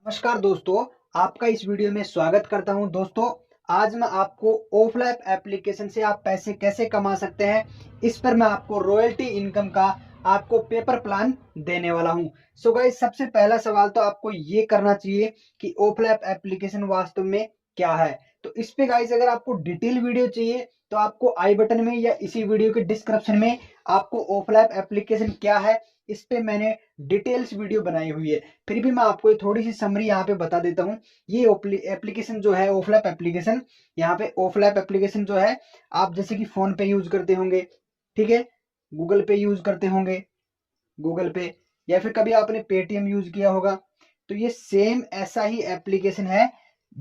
नमस्कार दोस्तों, आपका इस वीडियो में स्वागत करता हूं। दोस्तों, आज मैं आपको ऑफलाइन एप्लीकेशन से आप पैसे कैसे कमा सकते हैं, इस पर मैं आपको रॉयल्टी इनकम का आपको पेपर प्लान देने वाला हूं। सो गाइस, सबसे पहला सवाल तो आपको ये करना चाहिए कि ऑफलाइन एप्लीकेशन वास्तव में क्या है। तो इस पे गाइस, अगर आपको डिटेल वीडियो चाहिए तो आपको आई बटन में या इसी वीडियो के डिस्क्रिप्शन में आपको ऑफलाइन एप्लीकेशन क्या है, इस पे मैंने डिटेल्स वीडियो बनाई हुई है। फिर भी मैं आपको एक थोड़ी सी समरी यहाँ पे बता देता हूँ। ये एप्लीकेशन जो है ऑफलैप एप्लीकेशन, यहाँ पे ऑफलैप एप्लीकेशन जो है, आप जैसे कि फोन पे यूज करते होंगे, ठीक है, गूगल पे यूज करते होंगे, गूगल पे, या फिर कभी आपने पेटीएम यूज किया होगा, तो ये सेम ऐसा ही एप्लीकेशन है।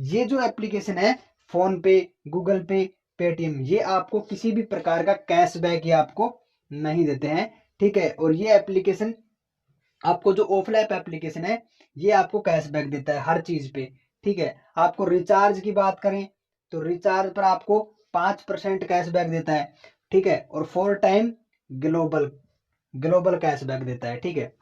ये जो एप्लीकेशन है, फोन पे, गूगल पे, पेटीएम, ये आपको किसी भी प्रकार का कैशबैक ये आपको नहीं देते हैं, ठीक है। और ये एप्लीकेशन आपको जो ऑफलाइन एप्लीकेशन है, ये आपको कैशबैक देता है हर चीज पे, ठीक है। आपको रिचार्ज की बात करें तो रिचार्ज पर आपको 5% कैशबैक देता है, ठीक है। और 4 टाइम ग्लोबल ग्लोबल कैशबैक देता है, ठीक है।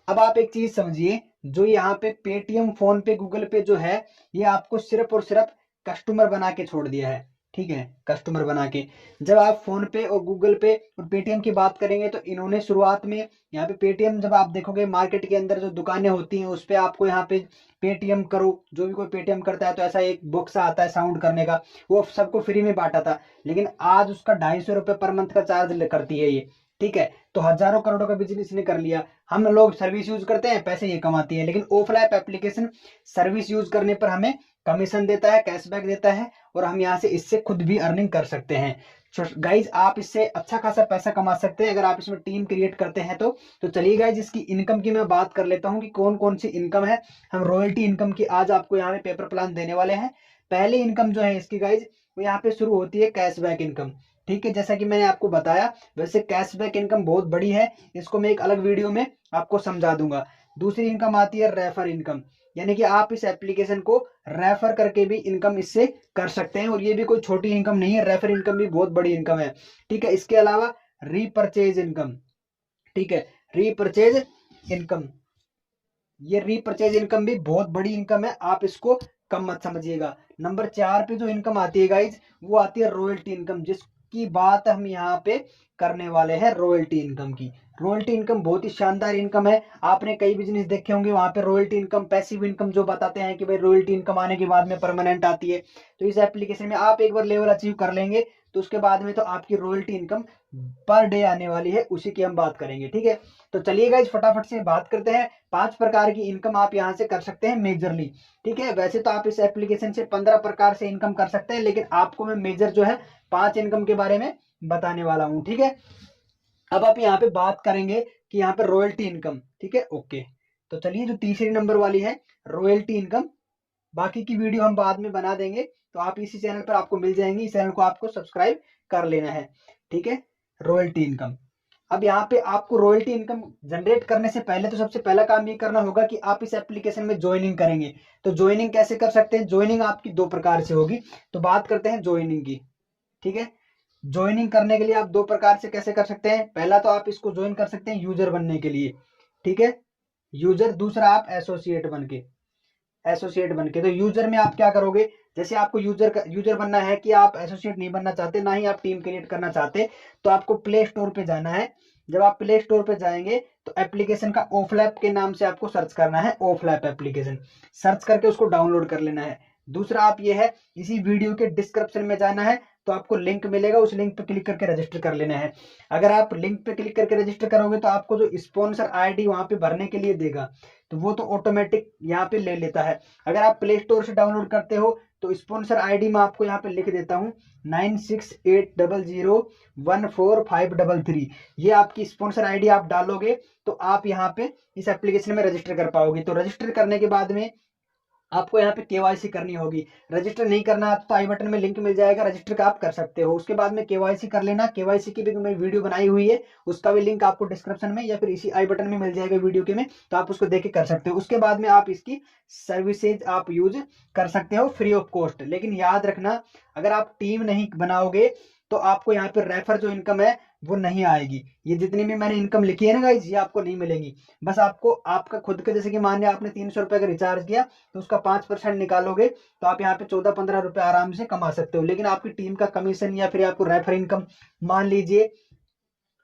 अब आप एक चीज समझिए, जो यहाँ पे पेटीएम, फोन पे, गूगल पे जो है, ये आपको सिर्फ और सिर्फ कस्टमर बना के छोड़ दिया है, ठीक है, कस्टमर बना के। जब आप फोन पे और गूगल पे और पेटीएम की बात करेंगे तो इन्होंने शुरुआत में, यहाँ पे पेटीएम जब आप देखोगे मार्केट के अंदर जो दुकानें होती हैं उस पे आपको यहाँ पे पेटीएम करो, जो भी कोई पेटीएम करता है तो ऐसा एक बॉक्स आता है साउंड करने का, वो सबको फ्री में बांटा था। लेकिन आज उसका 250 रुपये पर मंथ का चार्ज करती है ये, ठीक है। तो हजारों करोड़ों का बिजनेस ने कर लिया। हम लोग सर्विस यूज करते हैं, पैसे ये कमाती है, लेकिन ऑफलाइन एप्लीकेशन सर्विस यूज करने पर हमें कमीशन देता है, कैशबैक देता है, और हम यहाँ से इससे खुद भी अर्निंग कर सकते हैं। गाइज, आप इससे अच्छा खासा पैसा कमा सकते हैं अगर आप इसमें टीम क्रिएट करते हैं तो चलिए गाइज, इसकी इनकम की मैं बात कर लेता हूँ कि कौन कौन सी इनकम है। हम रॉयल्टी इनकम की आज आपको यहाँ पे पेपर प्लान देने वाले हैं। पहली इनकम जो है इसकी गाइज, वो यहाँ पे शुरू होती है कैशबैक इनकम, ठीक है। जैसा कि मैंने आपको बताया, वैसे कैशबैक इनकम बहुत बड़ी है, इसको मैं एक अलग वीडियो में आपको समझा दूंगा। दूसरी इनकम आती है रेफर इनकम, यानी कि आप इस एप्लीकेशन को रेफर करके भी इनकम इससे कर सकते हैं, और ये भी कोई छोटी इनकम नहीं है, रेफर इनकम भी बहुत बड़ी इनकम है, ठीक है। इसके अलावा रीपर्चेज इनकम, ठीक है, रीपर्चेज इनकम, ये रीपर्चेज इनकम भी बहुत बड़ी इनकम है, आप इसको कम मत समझिएगा। नंबर 4 पे जो इनकम आती है गाइज, वो आती है रॉयल्टी इनकम, जिसकी बात हम यहाँ पे करने वाले हैं, रॉयल्टी इनकम की। रॉयल्टी इनकम बहुत ही शानदार इनकम है। आपने कई बिजनेस देखे होंगे, वहां पे रॉयल्टी इनकम, पैसिव इनकम जो बताते हैं कि भाई रॉयल्टी इनकम आने के बाद में परमानेंट आती है। तो इस एप्लीकेशन में आप एक बार लेवल अचीव कर लेंगे तो उसके बाद में तो आपकी रॉयल्टी इनकम पर डे आने वाली है, उसी की हम बात करेंगे, ठीक है। तो चलिए गाइज, फटाफट से बात करते हैं। 5 प्रकार की इनकम आप यहाँ से कर सकते हैं मेजरली, ठीक है। वैसे तो आप इस एप्लीकेशन से 15 प्रकार से इनकम कर सकते हैं, लेकिन आपको मैं मेजर जो है 5 इनकम के बारे में बताने वाला हूँ, ठीक है। अब आप यहाँ पे बात करेंगे कि यहाँ पे रॉयल्टी इनकम, ठीक है, ओके। तो चलिए, जो तीसरी नंबर वाली है रॉयल्टी इनकम, बाकी की वीडियो हम बाद में बना देंगे, तो आप इसी चैनल पर आपको मिल जाएंगी, इस चैनल को आपको सब्सक्राइब कर लेना है, ठीक है। रॉयल्टी इनकम, अब यहाँ पे आपको रॉयल्टी इनकम जनरेट करने से पहले तो सबसे पहला काम ये करना होगा कि आप इस एप्लीकेशन में ज्वाइनिंग करेंगे। तो ज्वाइनिंग कैसे कर सकते हैं? ज्वाइनिंग आपकी 2 प्रकार से होगी। तो बात करते हैं ज्वाइनिंग की, ठीक है। ज्वाइनिंग करने के लिए आप 2 प्रकार से कैसे कर सकते हैं? पहला तो आप इसको ज्वाइन कर सकते हैं यूजर बनने के लिए, ठीक है, यूजर। दूसरा आप एसोसिएट बन के। तो यूजर में आप क्या करोगे, जैसे आपको यूजर बनना है कि आप एसोसिएट नहीं बनना चाहते, ना ही आप टीम क्रिएट करना चाहते, तो आपको प्ले स्टोर पे जाना है। जब आप प्ले स्टोर पे जाएंगे तो एप्लीकेशन का ऑफलैप के नाम से आपको सर्च करना है, ऑफलैप एप्लीकेशन सर्च करके उसको डाउनलोड कर लेना है। दूसरा आप ये है, इसी वीडियो के डिस्क्रिप्शन में जाना है, तो आपको लिंक मिलेगा, उस लिंक पे क्लिक करके रजिस्टर कर लेना है। अगर आप लिंक पे क्लिक करके रजिस्टर करोगे तो आपको जो स्पॉन्सर आईडी वहां पे भरने के लिए देगा, तो वो तो ऑटोमेटिक यहाँ पे ले लेता है। अगर आप प्ले स्टोर से डाउनलोड करते हो तो स्पॉन्सर आईडी मैं आपको यहाँ पे लिख देता हूँ, 9680014533। ये आपकी स्पॉन्सर आईडी आप डालोगे तो आप यहाँ पे इस एप्लीकेशन में रजिस्टर कर पाओगे। तो रजिस्टर करने के बाद में आपको यहाँ पे केवाईसी करनी होगी। रजिस्टर नहीं करना तो आई बटन में लिंक मिल जाएगा, रजिस्टर का आप कर सकते हो। उसके बाद में केवाईसी कर लेना, केवाईसी की भी मैं वीडियो बनाई हुई है, उसका भी लिंक आपको डिस्क्रिप्शन में या फिर इसी आई बटन में मिल जाएगा वीडियो के में, तो आप उसको देख के कर सकते हो। उसके बाद में आप इसकी सर्विसेज आप यूज कर सकते हो फ्री ऑफ कॉस्ट। लेकिन याद रखना, अगर आप टीम नहीं बनाओगे तो आपको यहाँ पे रेफर जो इनकम है वो नहीं आएगी। ये जितनी भी मैंने इनकम लिखी है ना गाइज, ये आपको नहीं मिलेंगी। बस आपको आपका खुद के, जैसे कि मान लिया आपने 300 रुपए का रिचार्ज किया, तो उसका 5% निकालोगे तो आप यहाँ पे 14-15 रुपए आराम से कमा सकते हो। लेकिन आपकी टीम का कमीशन या फिर आपको रेफर इनकम, मान लीजिए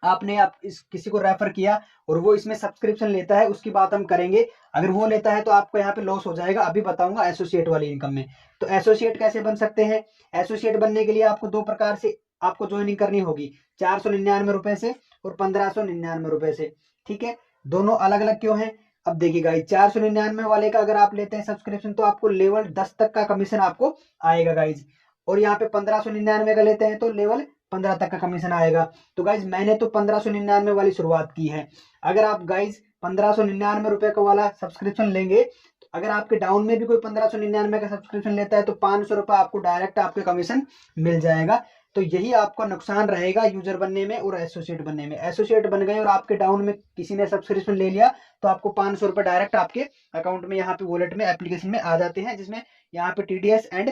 आपने आप इस किसी को रेफर किया और वो इसमें सब्सक्रिप्शन लेता है, उसकी बात हम करेंगे। अगर वो लेता है तो आपको यहाँ पे लॉस हो जाएगा, अभी बताऊंगा एसोसिएट वाली इनकम में। तो एसोसिएट कैसे बन सकते हैं? एसोसिएट बनने के लिए आपको दो प्रकार से आपको ज्वाइनिंग करनी होगी, 499 रुपए से और 1599 रुपए से। ठीक है, दोनों अलग अलग क्यों है? अब देखिए गाइज, 499 वाले का अगर आप लेते हैं सब्सक्रिप्शन तो आपको लेवल 10 तक का कमीशन आपको आएगा गाइज। और यहाँ पे 1599 का लेते हैं तो लेवल 15 तक का कमीशन आएगा। तो गाइज मैंने तो 1599 वाली शुरुआत की है। अगर आप गाइज 1599 रुपए का वाला सब्सक्रिप्शन लेंगे, तो अगर आपके डाउन में भी कोई 1599 का सब्सक्रिप्शन लेता है तो 500 रुपए आपको डायरेक्ट आपके कमीशन मिल जाएगा। तो यही आपका नुकसान रहेगा यूजर बनने में और एसोसिएट बनने में। एसोसिएट बन गए और आपके डाउन में किसी ने सब्सक्रिप्शन ले लिया तो आपको 500 रुपए डायरेक्ट आपके अकाउंट में, यहाँ पे वॉलेट में, एप्लीकेशन में आ जाते हैं, जिसमें यहाँ पे टीडीएस एंड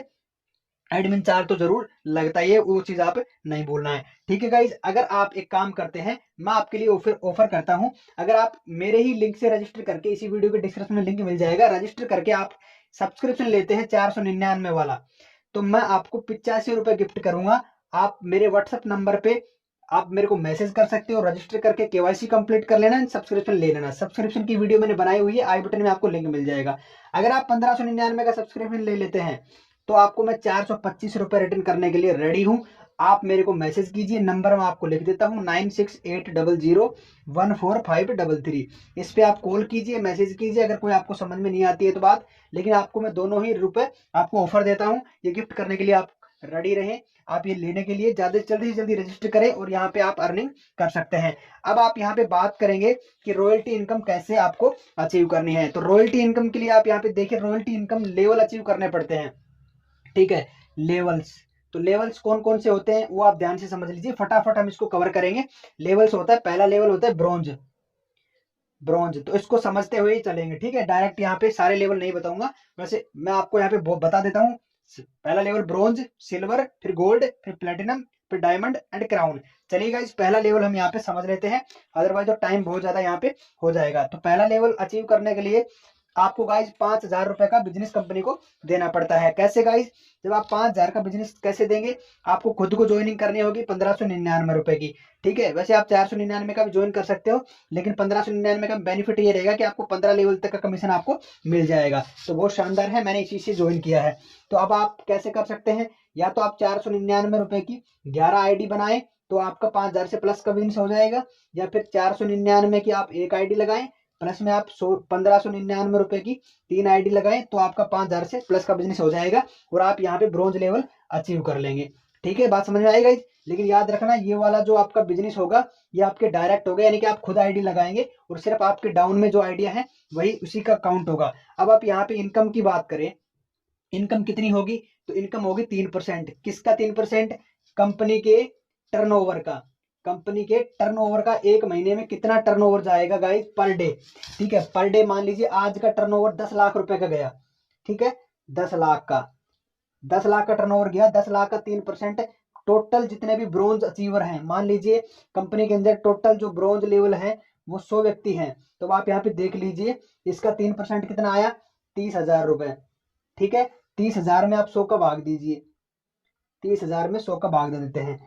एडमिन चार्ज तो जरूर लगता ही है, वो चीज आप नहीं भूलना है। ठीक है गाइज, अगर आप एक काम करते हैं, मैं आपके लिए ऑफर करता हूं। अगर आप मेरे ही लिंक से रजिस्टर करके, इसी वीडियो के डिस्क्रिप्शन में लिंक मिल जाएगा, रजिस्टर करके आप सब्सक्रिप्शन लेते हैं 499 वाला, तो मैं आपको 85 रुपए गिफ्ट करूंगा। आप मेरे व्हाट्सएप नंबर पे आप मेरे को मैसेज कर सकते हो, रजिस्टर करके केवाईसी कंप्लीट कर लेना, सब्सक्रिप्शन ले लेना। सब्सक्रिप्शन की वीडियो मैंने बनाई हुई है, आई बटन में आपको लिंक मिल जाएगा। अगर आप 1599 का सब्सक्रिप्शन ले लेते हैं तो आपको मैं 425 रुपए रिटर्न करने के लिए रेडी हूं। आप मेरे को मैसेज कीजिए, नंबर मैं आपको लिख देता हूं, 9680014533। इस पे आप कॉल कीजिए, मैसेज कीजिए, अगर कोई आपको समझ में नहीं आती है तो बात। लेकिन आपको मैं दोनों ही रुपए आपको ऑफर देता हूं, ये गिफ्ट करने के लिए आप रेडी रहें। आप ये लेने के लिए ज्यादा जल्दी से जल्दी रजिस्टर करें और यहाँ पे आप अर्निंग कर सकते हैं। अब आप यहाँ पे बात करेंगे कि रॉयल्टी इनकम कैसे आपको अचीव करनी है। तो रॉयल्टी इनकम के लिए आप यहाँ पे देखिए, रॉयल्टी इनकम लेवल अचीव करने पड़ते हैं। ठीक है, लेवल्स, तो लेवल्स कौन कौन से होते हैं वो आप ध्यान से समझ लीजिए, फटाफट हम इसको कवर करेंगे। लेवल्स होता है, पहला लेवल होता है ब्रॉन्ज। ब्रॉन्ज तो इसको समझते हुए ही चलेंगे, ठीक है, डायरेक्ट यहाँ पे सारे लेवल नहीं बताऊंगा, वैसे मैं आपको यहाँ पे बता देता हूँ। पहला लेवल ब्रॉन्ज, सिल्वर, फिर गोल्ड, फिर प्लेटिनम, फिर डायमंड एंड क्राउन। चलिए गाइस, पहला लेवल हम यहाँ पे समझ लेते हैं, अदरवाइज तो टाइम बहुत ज्यादा यहाँ पे हो जाएगा। तो पहला लेवल अचीव करने के लिए आपको गाइज 5,000 रुपए का बिजनेस कंपनी को देना पड़ता है। कैसे गाइज? जब आप 5,000 का बिजनेस कैसे देंगे? आपको खुद को ज्वाइनिंग करनी होगी 1599 रुपए की। ठीक है, वैसे आप 499 का भी ज्वाइन कर सकते हो, लेकिन 1599 का बेनिफिट ये रहेगा कि आपको 15 लेवल तक का कमीशन आपको मिल जाएगा। तो बहुत शानदार है, मैंने इसी से ज्वाइन किया है। तो अब आप कैसे कर सकते हैं? या तो आप 499 रुपए की 11 आईडी बनाए तो आपका 5,000 से प्लस का बिजनेस हो जाएगा, या फिर 499 की आप एक आईडी लगाएं, प्लस में आप 1599 रुपए की 3 आईडी लगाएं तो आपका 5,000 से प्लस का बिजनेस हो जाएगा और आप यहाँ पे ब्रॉन्ज लेवल अचीव कर लेंगे। ठीक है, बात समझ में आएगा? लेकिन याद रखना, ये वाला जो आपका बिजनेस होगा ये आपके डायरेक्ट होगा, यानी कि आप खुद आईडी लगाएंगे और सिर्फ आपके डाउन में जो आइडिया है वही उसी का काउंट होगा। अब आप यहाँ पे इनकम की बात करें, इनकम कितनी होगी? तो इनकम होगी 3%। किसका 3%? कंपनी के टर्नओवर का। कंपनी के टर्नओवर का, एक महीने में कितना टर्नओवर जाएगा गाइस? Per day. ठीक है, पर डे मान लीजिए आज का टर्नओवर 10 लाख रुपए का गया। ठीक है, 10 लाख का, 10 लाख का टर्नओवर गया, 10 लाख का 3%। टोटल जितने भी ब्रॉन्ज अचीवर हैं, मान लीजिए कंपनी के अंदर टोटल जो ब्रॉन्ज लेवल है वो 100 व्यक्ति हैं, तो आप यहाँ पे देख लीजिए इसका 3% कितना आया? 30,000 रुपए। ठीक है, 30,000 में आप 100 का भाग दीजिए, 30,000 में 100 का भाग दे देते हैं।